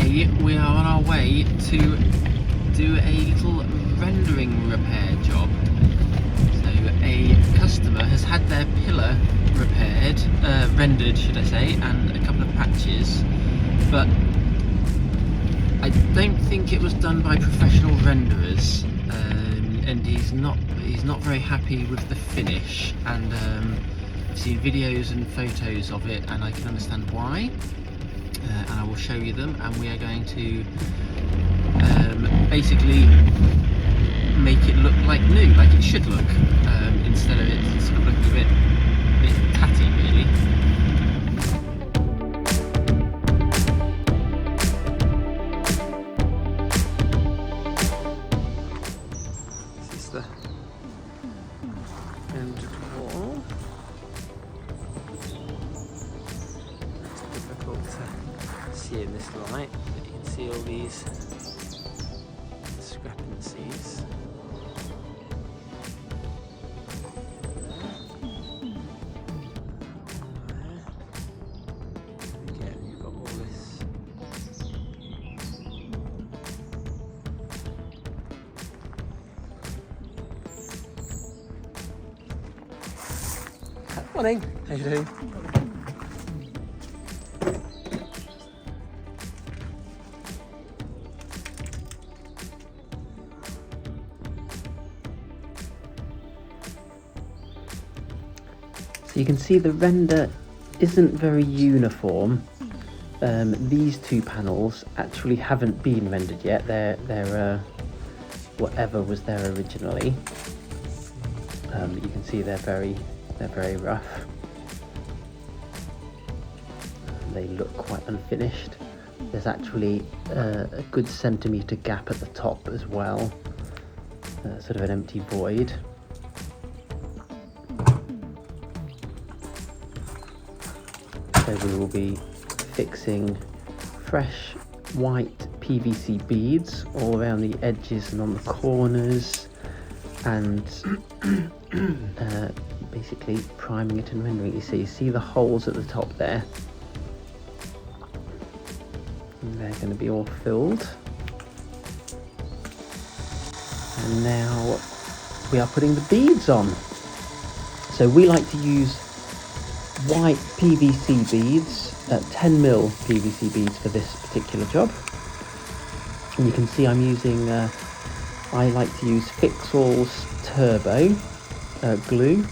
today we are on our way to do a little rendering repair job. So a customer has had their pillar repaired, rendered should I say, and a couple of patches, but I don't think it was done by professional renderers, and he's not very happy with the finish, and I've seen videos and photos of it and I can understand why. And I will show you them, and we are going to basically make it look like new, like it should look, instead of it sort of looking a bit tatty really. This is the rendered wall. It's difficult to see in this light, but you can see all these discrepancies. Again, you've got all this. Morning, how you doing? So you can see the render isn't very uniform. These two panels actually haven't been rendered yet. They're whatever was there originally. You can see they're very rough. They look quite unfinished. There's actually a good centimetre gap at the top as well, sort of an empty void. So we will be fixing fresh white PVC beads all around the edges and on the corners, and basically priming it and rendering it. So you see the holes at the top there, and they're going to be all filled. And now we are putting the beads on. So we like to use white PVC beads, 10mm PVC beads for this particular job. And you can see I'm using, I like to use Fixall's Turbo glue,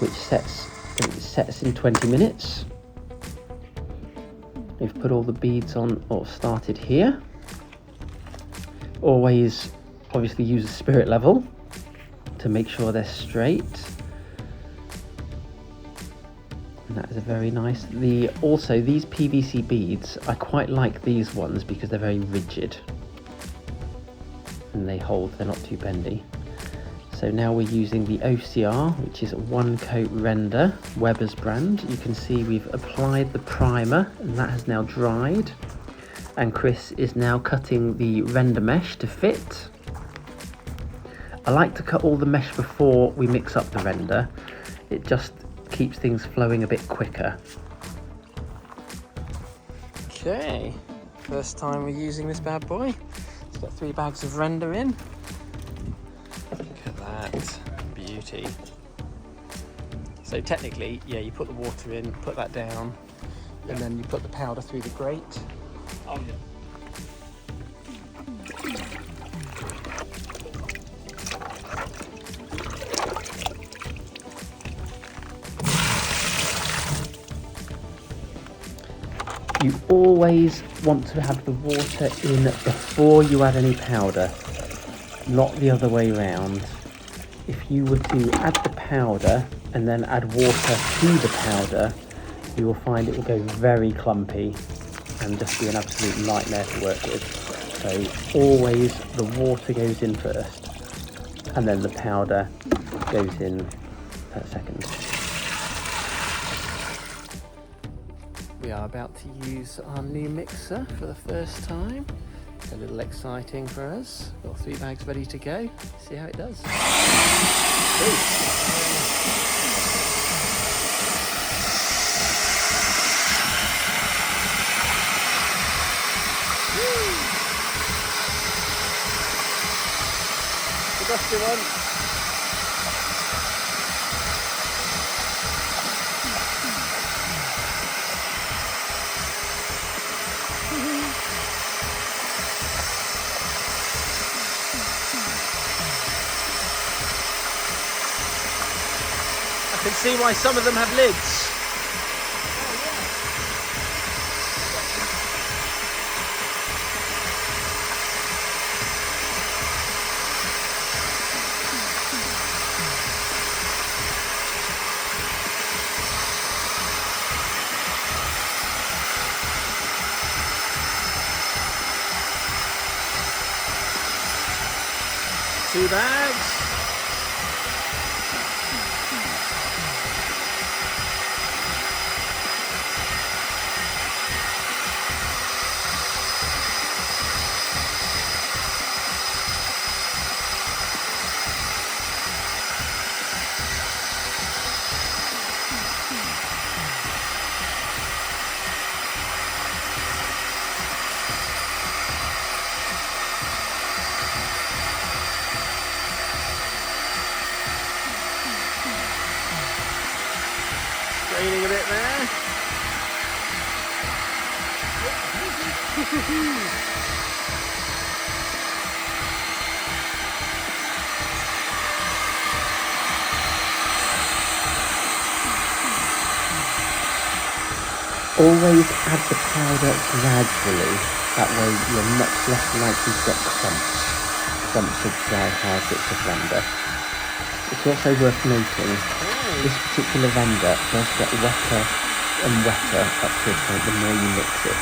which sets in 20 minutes. We've put all the beads on, or started here. Always obviously use a spirit level to make sure they're straight. And that is a very nice. Also these PVC beads, I quite like these ones because they're very rigid and they hold, they're not too bendy. So now we're using the OCR, which is a one coat render, Weber's brand. You can see we've applied the primer and that has now dried. And Kris is now cutting the render mesh to fit. I like to cut all the mesh before we mix up the render. It just keeps things flowing a bit quicker. Okay, first time we're using this bad boy. It's got 3 bags of render in. Look at that beauty. So technically, yeah, you put the water in, put that down, and then you put the powder through the grate. Oh yeah. You always want to have the water in before you add any powder, not the other way around. If you were to add the powder and then add water to the powder, you will find it will go very clumpy and just be an absolute nightmare to work with. So always the water goes in first and then the powder goes in second. We are about to use our new mixer for the first time. It's a little exciting for us. Got 3 bags ready to go. See how it does. dusty one. I can see why some of them have lids. Two bags. Draining a bit there. Always add the powder gradually, that way you're much less likely to get clumps of dry hard bits of render. It's also worth noting, this particular render does get wetter and wetter up to a point the more you mix it.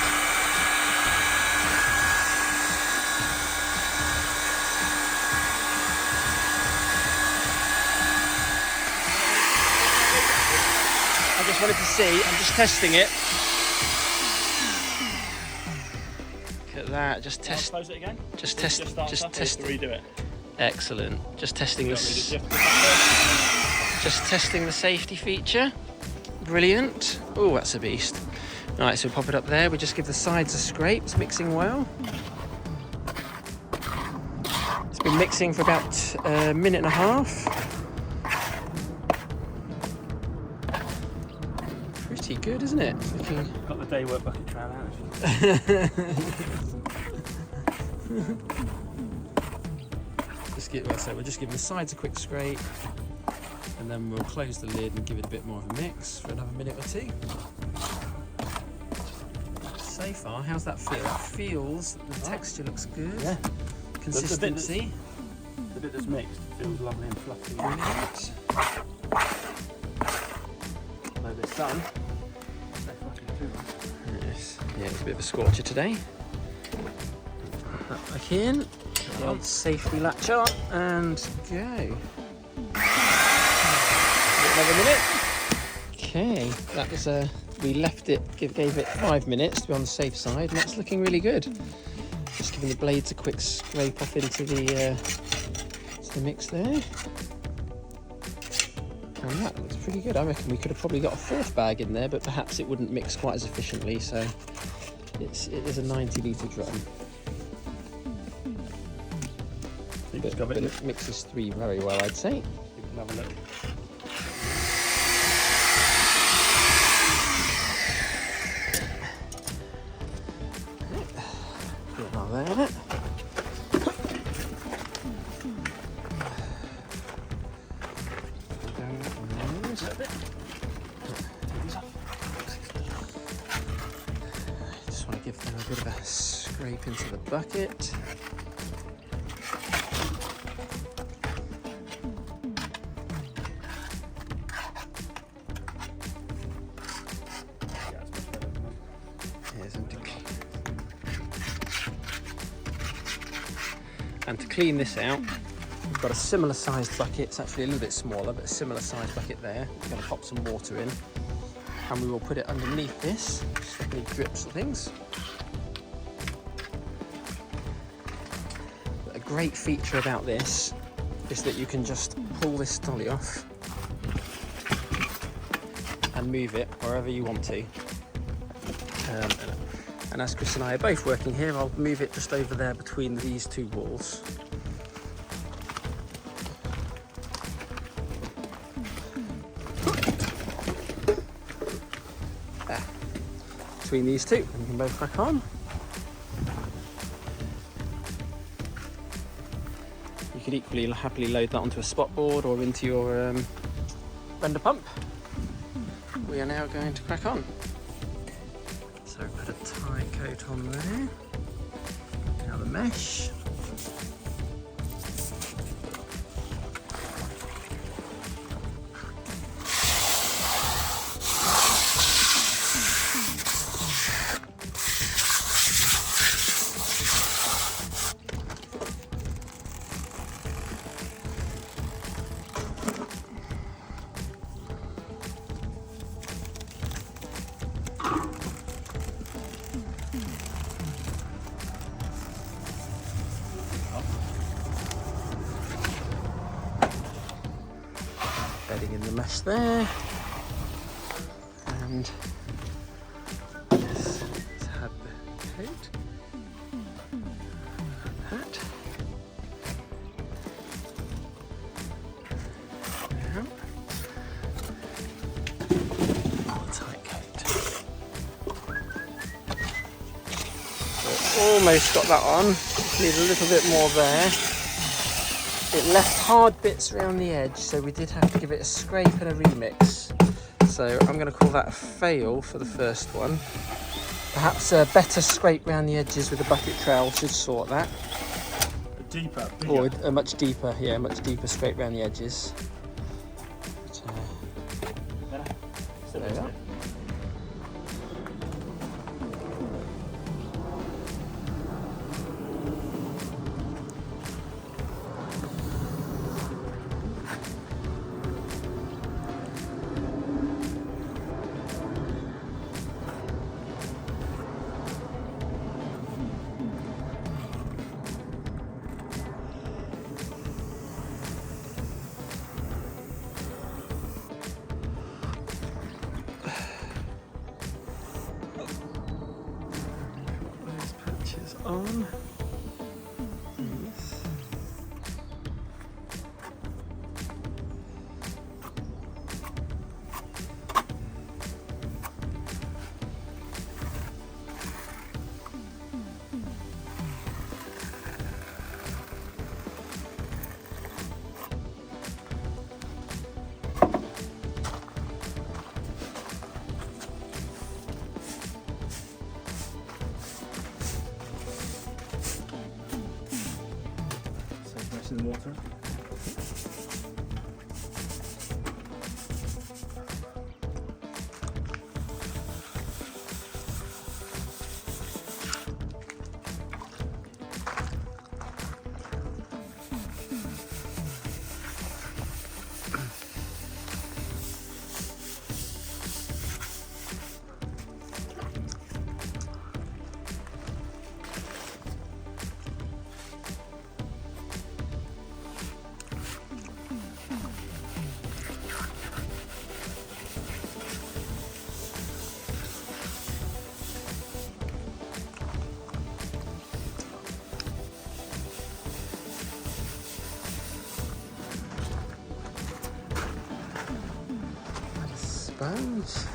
I just wanted to see, I'm just testing it. Look at that, just test. Close it again. Just test. Just test. Redo it. Excellent. Just testing this. Just testing the safety feature. Brilliant. Oh, that's a beast. All right, so we'll pop it up there. We just give the sides a scrape. It's mixing well. It's been mixing for about a minute and a half. Pretty good, isn't it? It's looking... Got the day work bucket trial out. So we're just giving the sides a quick scrape, and then we'll close the lid and give it a bit more of a mix for another minute or two. So far, how's that feel? It feels, the texture looks good. Yeah. Consistency. The bit that's mixed feels lovely and fluffy. Brilliant. Although the sun, Yes. Yeah, it's a bit of a scorcher today. Put that back in. I'll safely latch on and go. Another minute. Okay, that was we left it, gave it 5 minutes to be on the safe side, and that's looking really good. Just giving the blades a quick scrape off into the mix there. And that looks pretty good. I reckon we could have probably got a 4th bag in there, but perhaps it wouldn't mix quite as efficiently, so it is a 90-litre drum. But it mixes 3 very well, I'd say. you can have a look. Put it on there. Just want to give them a bit of a scrape into the bucket. And to clean this out, we've got a similar sized bucket. It's actually a little bit smaller, but a similar sized bucket there. We're going to pop some water in, and we will put it underneath this, stop any drips and things. But a great feature about this is that you can just pull this dolly off and move it wherever you want to. And as Chris and I are both working here, I'll move it just over there between these 2 walls. between these two, and we can both crack on. You could equally happily load that onto a spot board or into your render pump. We are now going to crack on. So put a tie coat on there. Now the mesh. Bedding in the mesh there, and this has had the coat. That. Now, a tight coat. So almost got that on. Need a little bit more there. It left hard bits around the edge, so we did have to give it a scrape and a remix. So I'm going to call that a fail for the first one. Perhaps a better scrape around the edges with a bucket trowel should sort that. A deeper, bigger. Or a much deeper scrape around the edges. But, there we are. On. Yes. In the water. Sponge.